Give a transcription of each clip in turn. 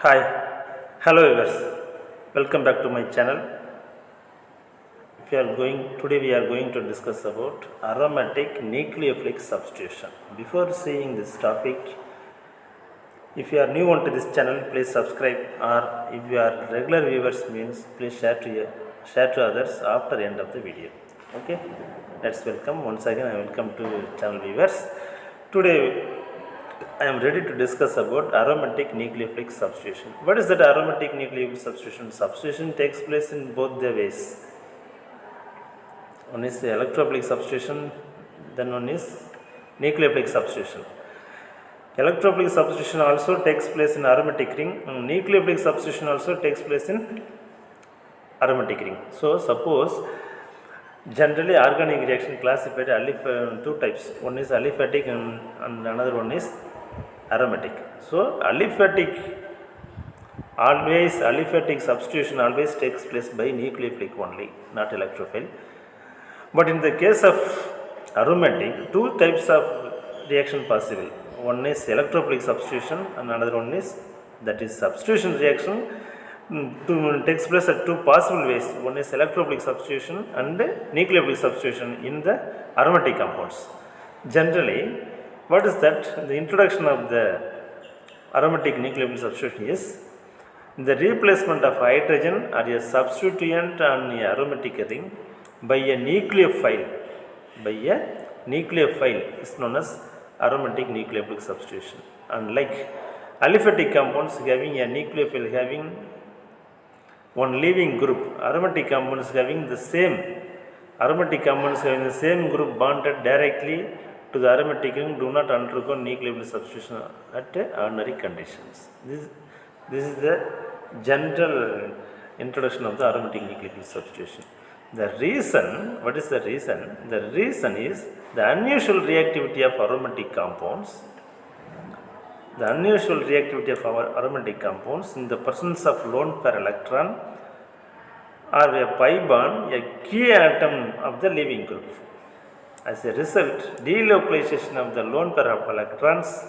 Hi, hello viewers. Welcome back to my channel. If you are going today, we are going to discuss about aromatic nucleophilic substitution. Before seeing this topic, if you are new onto this channel, please subscribe. Or if you are regular viewers, means please share to others after the end of the video. Okay, let's welcome once again. I welcome to channel viewers. Today I am ready to discuss about aromatic nucleophilic substitution. What is that aromatic nucleophilic substitution? Substitution takes place in both the ways. One is the electrophilic substitution, then one is nucleophilic substitution. Electrophilic substitution also takes place in aromatic ring, and nucleophilic substitution also takes place in aromatic ring. So, suppose generally organic reaction classified two types. One is aliphatic and another one is aromatic. So, aliphatic substitution always takes place by nucleophilic only, not electrophile. But in the case of aromatic, two types of reaction possible. One is electrophilic substitution and another one is that is substitution reaction takes place at two possible ways. One is electrophilic substitution and nucleophilic substitution in the aromatic compounds. Generally, what is that? The introduction of the aromatic nucleophilic substitution is the replacement of hydrogen or a substituent on a aromatic ring by a nucleophile. Is known as aromatic nucleophilic substitution. Unlike aliphatic compounds having a nucleophile having one leaving group, aromatic compounds having the same group bonded directly to the aromatic ring do not undergo nucleophilic substitution at ordinary conditions. This is the general introduction of the aromatic nucleophilic substitution. The reason, what is the reason? The reason is the unusual reactivity of aromatic compounds. The unusual reactivity of our aromatic compounds in the presence of lone pair electron or a pi bond, a key atom of the leaving group. As a result, delocalization of the lone pair of electrons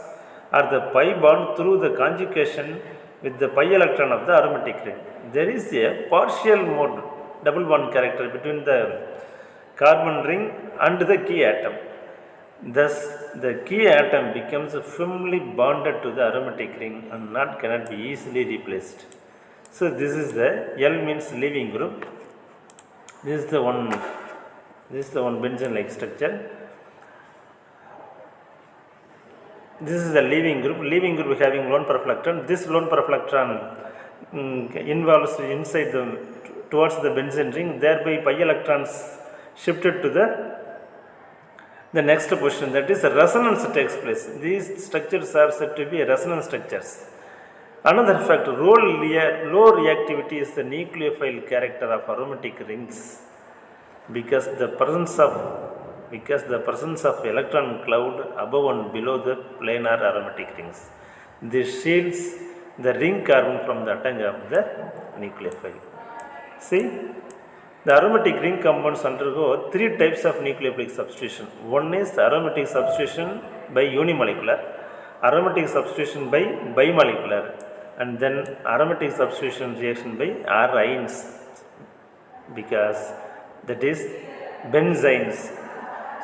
or the pi bond through the conjugation with the pi electron of the aromatic ring. There is a partial mode double bond character between the carbon ring and the key atom. Thus, the key atom becomes firmly bonded to the aromatic ring and cannot be easily replaced. So, this is the L means leaving group. This is the one benzene-like structure. This is the leaving group having lone pair of electron. This lone pair of electron involves towards the benzene ring, thereby pi electrons shifted to the next position, that is resonance takes place. These structures are said to be resonance structures. Another factor, low reactivity is the nucleophile character of aromatic rings because the presence of electron cloud above and below the planar aromatic rings. This shields the ring carbon from the attack of the nucleophile. See, the aromatic ring compounds undergo three types of nucleophilic substitution. One is aromatic substitution by unimolecular, aromatic substitution by bimolecular, and then aromatic substitution reaction by arynes, because that is benzenes.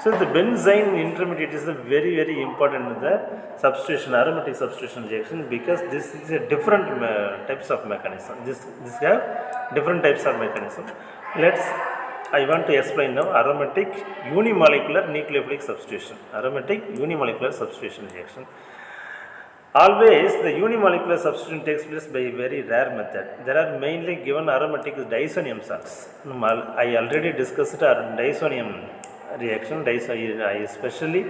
So, the benzene intermediate is a very, very important in the aromatic substitution reaction, because this is a different types of mechanism. This have different types of mechanism. I want to explain now aromatic unimolecular nucleophilic substitution. Aromatic unimolecular substitution reaction. Always the unimolecular substitution takes place by a very rare method. There are mainly given aromatic diazonium salts. I already discussed diazonium reaction. I especially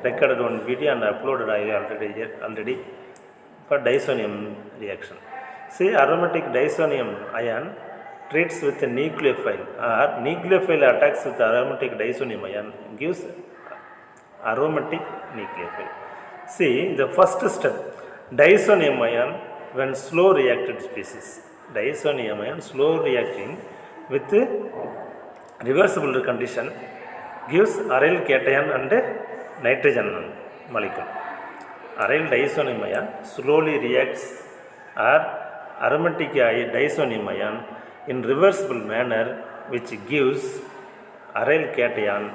recorded one video and uploaded already for diazonium reaction. See, aromatic diazonium ion treats with a nucleophile or nucleophile attacks with aromatic diazonium ion gives aromatic nucleophile. See, the first step, diazonium ion when slow reacted species. Diazonium ion slow reacting with reversible condition gives aryl cation and nitrogen molecule. Aryl diazonium ion slowly reacts or aromatic diazonium ion in reversible manner, which gives aryl cation,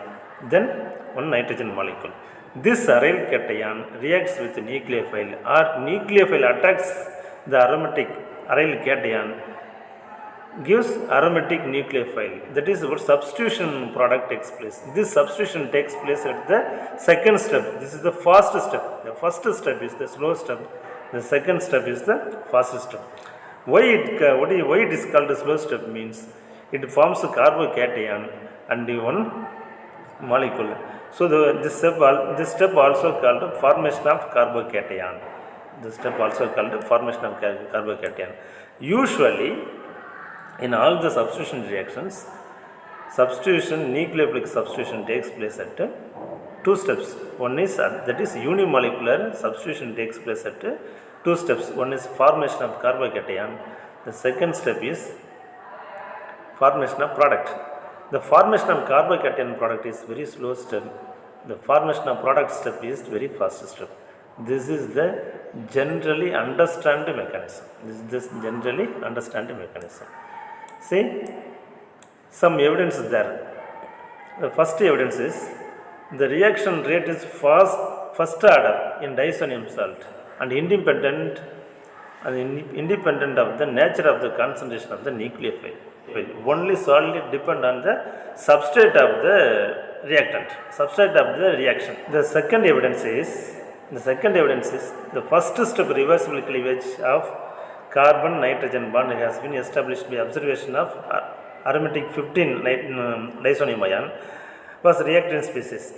then one nitrogen molecule. This aryl cation reacts with nucleophile, or nucleophile attacks the aromatic aryl cation, gives aromatic nucleophile. That is what substitution product takes place. This substitution takes place at the second step. This is the fast step. The first step is the slow step. The second step is the fast step. Why it is called the slow step means it forms a carbocation and one molecule. So this step also called formation of carbocation. This step also called formation of carbocation. Usually, in all the substitution reactions, nucleophilic substitution takes place at two steps. One is that is unimolecular substitution takes place at two steps. One is formation of carbocation. The second step is formation of product. The formation of carbocation product is very slow step. The formation of product step is very fast step. This is the generally understand mechanism. This generally understand mechanism. See, some evidence is there. The first evidence is the reaction rate is first order in diazonium salt and independent of the nature of the concentration of the nucleophile. Only solely depend on the substrate of the reactant, substrate of the reaction. The second evidence is the first step reversible cleavage of carbon nitrogen bond has been established by observation of aromatic 15 diazonium ion was reactant species.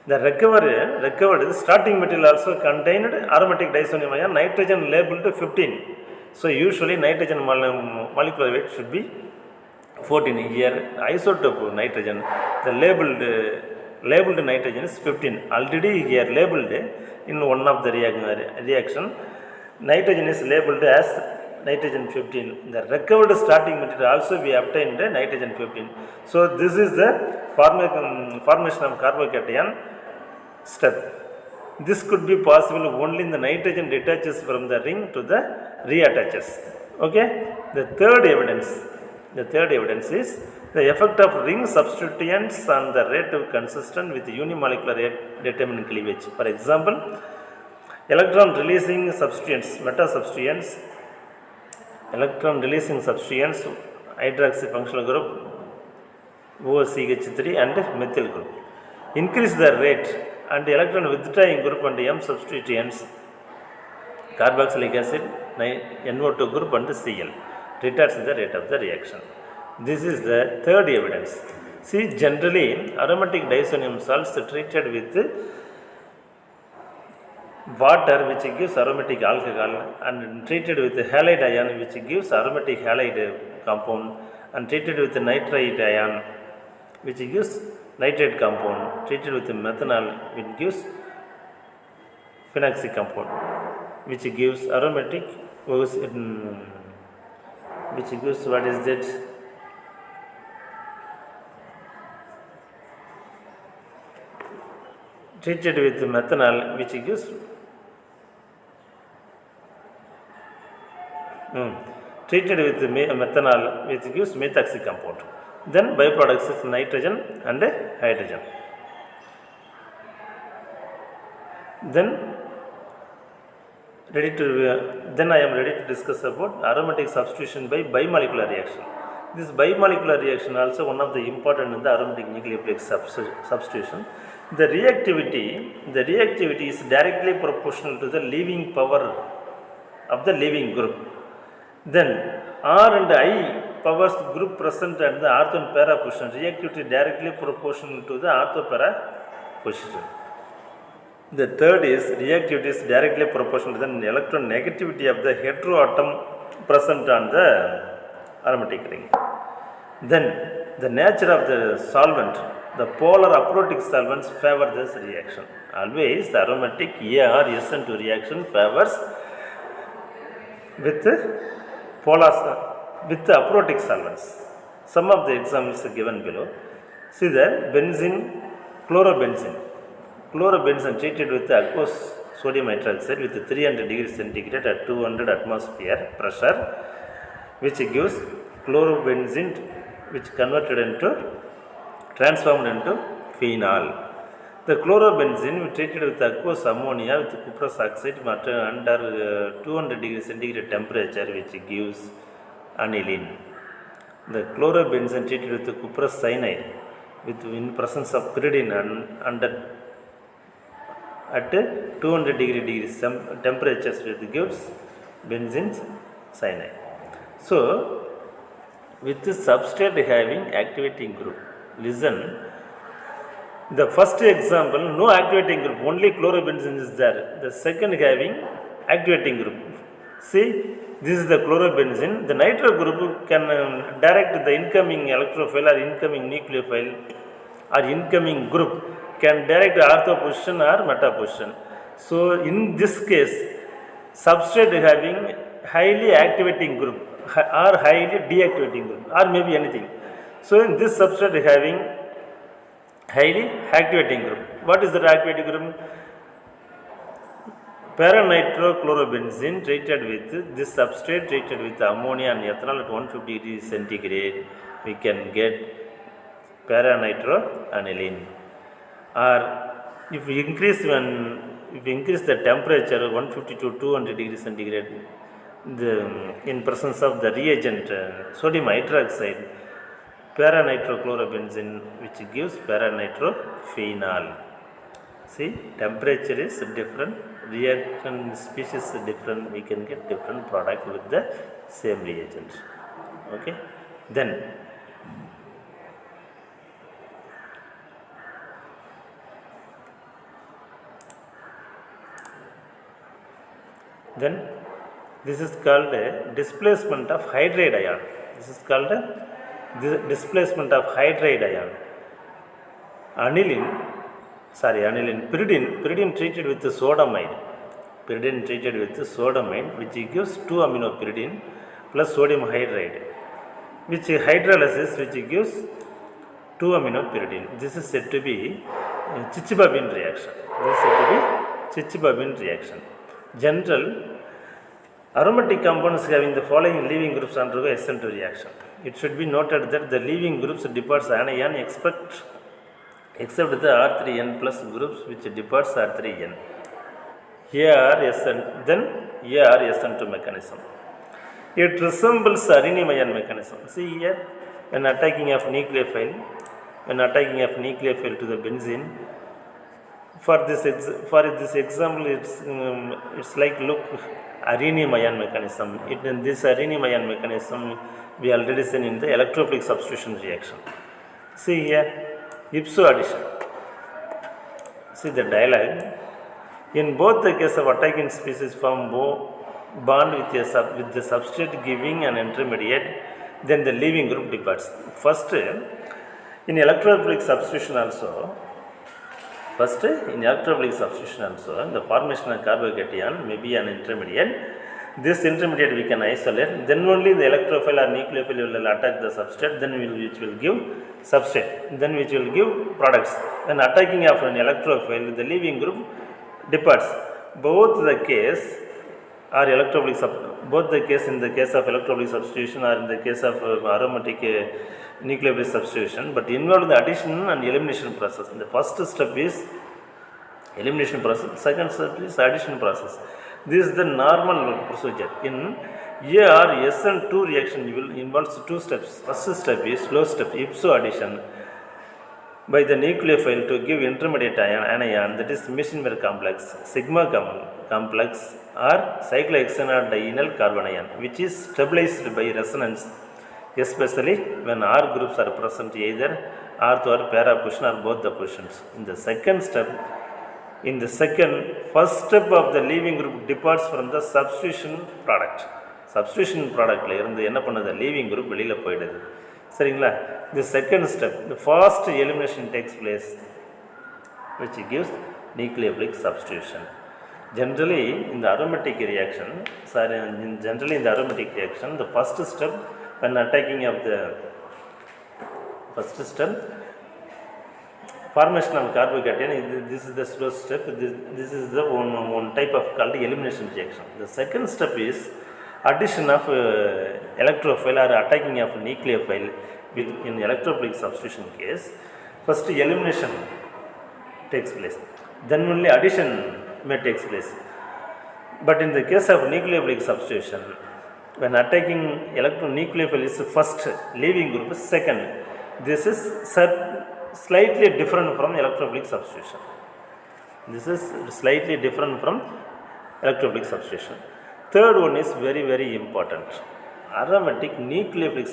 The recovered starting material also contained aromatic diazonium ion, nitrogen labeled 15. So usually nitrogen molecular weight should be 14. Here isotope nitrogen, the labeled nitrogen is 15. Already here labeled in one of the reaction, nitrogen is labeled as nitrogen 15. The recovered starting material also we obtained nitrogen 15. So this is the formation of carbocation step. This could be possible only when the nitrogen detaches from the ring to the reattaches. Okay. The third evidence is the effect of ring substituents on the rate consistent with unimolecular determinant cleavage. For example, electron releasing substituents, hydroxy functional group, OCH3 and methyl group, increase the rate, and electron withdrawing group and M substituents, carboxylic acid, NO2 group and Cl, retards the rate of the reaction. This is the third evidence. See, generally aromatic diazonium salts treated with water which gives aromatic alcohol and treated with halide ion which gives aromatic halide compound and treated with nitrite ion which gives nitrate compound, treated with methanol which gives phenoxy compound which gives aromatic which gives what is that? Treated with methanol which gives treated with methanol which gives methoxy compound. Then byproducts is nitrogen and hydrogen. Then I am ready to discuss about aromatic substitution by bimolecular reaction. This bimolecular reaction also one of the important in the aromatic nucleophilic substitution. The reactivity is directly proportional to the leaving power of the leaving group. Then R and I powers group present at the ortho and para position. Reactivity directly proportional to the ortho para position. The third is reactivity is directly proportional to the electron negativity of the heteroatom present on the aromatic ring. Then the nature of the solvent, the polar aprotic solvents favor this reaction. Always the aromatic A or SN2 reaction favors with aprotic solvents. Some of the examples are given below. See the chlorobenzene treated with aqueous sodium hydroxide with 300 degrees centigrade at 200 atmosphere pressure, which gives chlorobenzene, which transformed into phenol. The chlorobenzene treated with aqueous ammonia with cuprous oxide under 200 degrees centigrade temperature, which gives aniline. The chlorobenzene treated with cuprous cyanide in presence of pyridine under at 200 degrees temperatures, which gives benzene cyanide. So, with this substrate having activating group, listen. The first example, no activating group, only chlorobenzene is there. The second having activating group. See, this is the chlorobenzene. The nitro group can direct the incoming electrophile or incoming nucleophile or incoming group can direct ortho position or meta position. So, in this case, substrate having highly activating group or highly deactivating group or maybe anything. So, in this substrate having highly activating group. What is the activating group? Paranitrochlorobenzene treated with this substrate treated with ammonia and ethanol at 150 degrees centigrade, we can get paranitroaniline. Or if we increase the temperature 150 to 200 degrees centigrade, in presence of the reagent sodium hydroxide, paranitrochlorobenzene, which gives paranitrophenol. See, temperature is different, reaction species is different, we can get different product with the same reagent. Okay, then this is called a displacement of hydride ion. This is called a displacement of hydride ion. Pyridine treated with sodamide. Which gives 2-aminopyridine plus sodium hydride, which hydrolysis which gives 2-aminopyridine. This is said to be Chichibabin reaction. General aromatic compounds having the following leaving groups undergo SN2 reaction. It should be noted that the leaving groups departs anion except the R3N plus groups which departs R3N. AR-SN2 mechanism. It resembles rhenium ion mechanism. See here, when attacking of nucleophile to the benzene. For this example, it's like rhenium ion mechanism. In this rhenium ion mechanism, we already seen in the electrophilic substitution reaction. See here, ipso addition. See the dialogue. In both the case of attacking species form bond with the substrate giving an intermediate, then the leaving group departs. First, in electrophilic substitution also, the formation of carbocation may be an intermediate. This intermediate we can isolate, then only the electrophile or nucleophile will attack the substrate, which will give substrate, then which will give products. When attacking of an electrophile, the leaving group departs. Both the case in the case of electrophilic substitution or in the case of aromatic nucleophilic substitution, but involve the addition and elimination process. The first step is elimination process, second step is addition process. This is the normal procedure. In AR-SN2 reaction involves two steps. First step is slow step, ipso addition by the nucleophile to give intermediate anion, that is Meissner complex, sigma complex or cyclohexanedienal carbon ion, which is stabilized by resonance, especially when R groups are present either ortho or para position or both the positions. In the first step of the leaving group departs from the substitution product. Substitution product la irundhu enna pannadhu leaving group velila poidudhu. Seringla, the second step, the fast elimination takes place, which gives nucleophilic substitution. Generally in the aromatic reaction, the first step when attacking of the formation of carbocation, this is the slow step. This is the one type of called elimination reaction. The second step is addition of electrophile or attacking of nucleophile with in electrophilic substitution case. First elimination takes place, then only addition may takes place. But in the case of nucleophilic substitution, when attacking nucleophile is first, leaving group is second. This is slightly different from electrophilic substitution. This is slightly different from electrophilic substitution. Third one is very, very important. Aromatic nucleophilic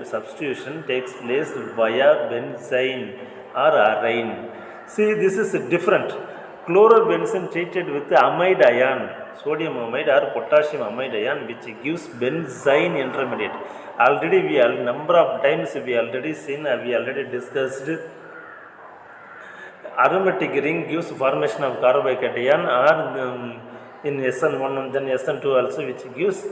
substitution takes place via benzene or arine. See, this is different. Chlorobenzene treated with amide ion, sodium amide or potassium amide ion, which gives benzene intermediate. Already we have number of times we already seen, we already discussed. Aromatic ring gives formation of carbocation or in SN1 and then SN2 also, which gives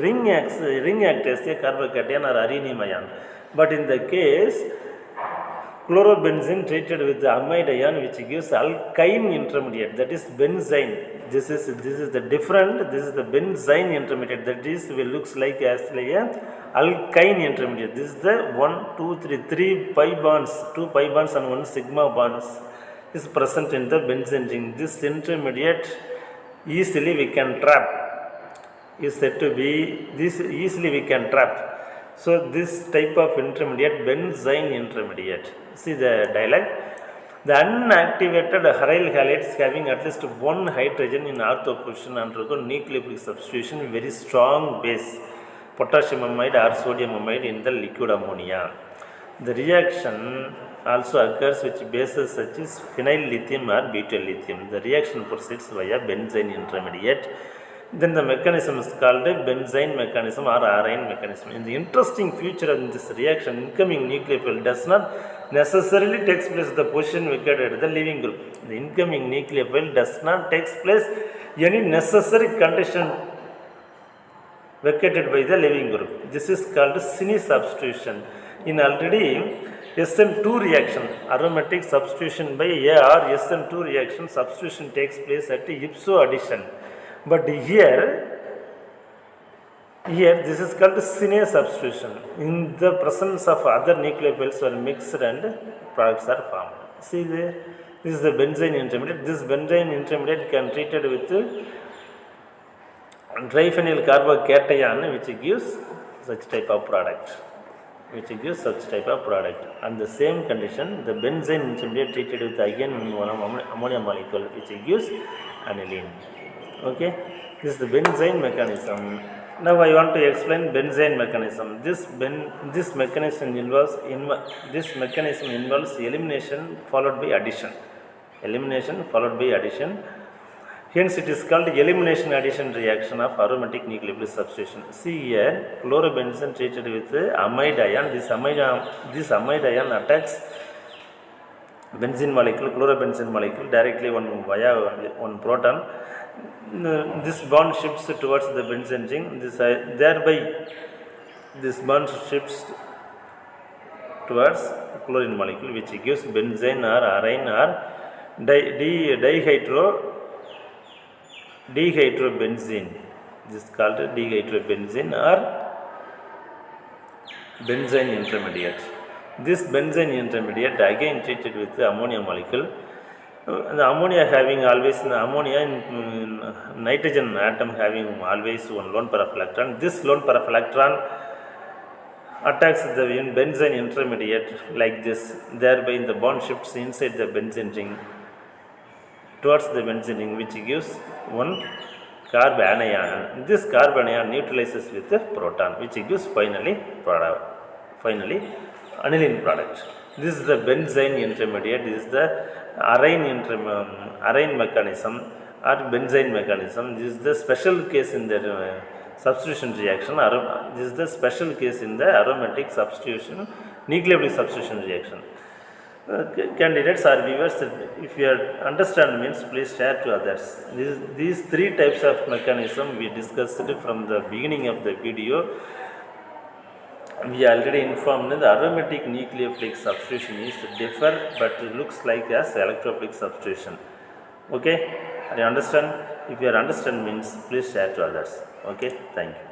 ring act as a carbocation or arenine ion. But in the case chlorobenzene treated with the amide ion, which gives alkyne intermediate, that is benzene. This is the different. This is the benzene intermediate, that is will looks like as like a alkyne intermediate. This is the 3 pi bonds, 2 pi bonds and 1 sigma bonds is present in the benzene ring. This intermediate easily we can trap, is said to be this easily we can trap. So this type of intermediate, benzene intermediate. See the dialect. The unactivated aryl halides having at least one hydrogen in ortho position undergo nucleophilic substitution, very strong base, potassium amide or sodium amide in the liquid ammonia. The reaction also occurs with bases such as phenyl lithium or butyl lithium. The reaction proceeds via benzene intermediate. Then the mechanism is called benzene mechanism or arine mechanism. In the interesting feature of this reaction, incoming nucleophile does not necessarily takes place at the position vacated at the leaving group. The incoming nucleophile does not takes place any necessary condition vacated by the leaving group. This is called Sini substitution. In already SN2 reaction, aromatic substitution by A or SN2 reaction, substitution takes place at ipso addition. But here this is called Sine substitution. In the presence of other nucleophiles are mixed and products are formed. See there, this is the benzene intermediate. This benzene intermediate can be treated with triphenyl carbocation, which gives such type of product. And the same condition, the benzene intermediate treated with again one ammonia molecule, which gives aniline. Okay, this is the benzene mechanism. Now I want to explain benzene mechanism. This mechanism involves elimination followed by addition. Hence it is called elimination addition reaction of aromatic nucleophilic substitution. See here, chlorobenzene treated with amide ion. This amide ion attacks benzene molecule, chlorobenzene molecule directly via one proton. This bond shifts towards the benzene ring. Thereby this bond shifts towards chlorine molecule, which gives benzene or arine or dihydrobenzene. This is called dihydrobenzene or benzene intermediate. This benzene intermediate again treated with the ammonia molecule. The ammonia having always nitrogen atom having always one lone pair of electron. This lone pair of electron attacks the benzene intermediate like this. Thereby the bond shifts inside the benzene ring towards the benzene ring, which gives one carbon ion. This carbon ion neutralizes with the proton, which gives finally aniline product. This is the benzene intermediate. This is the arine mechanism or benzene mechanism. This is the special case in the substitution reaction. This is the special case in the aromatic substitution, nucleophilic substitution reaction. Candidates or viewers, if you understand means please share to others. These three types of mechanism we discussed from the beginning of the video. we already informed the aromatic nucleophilic substitution is differ but looks like as electrophilic substitution. Okay, are you understand? If you are understand means please share to others. Okay, thank you.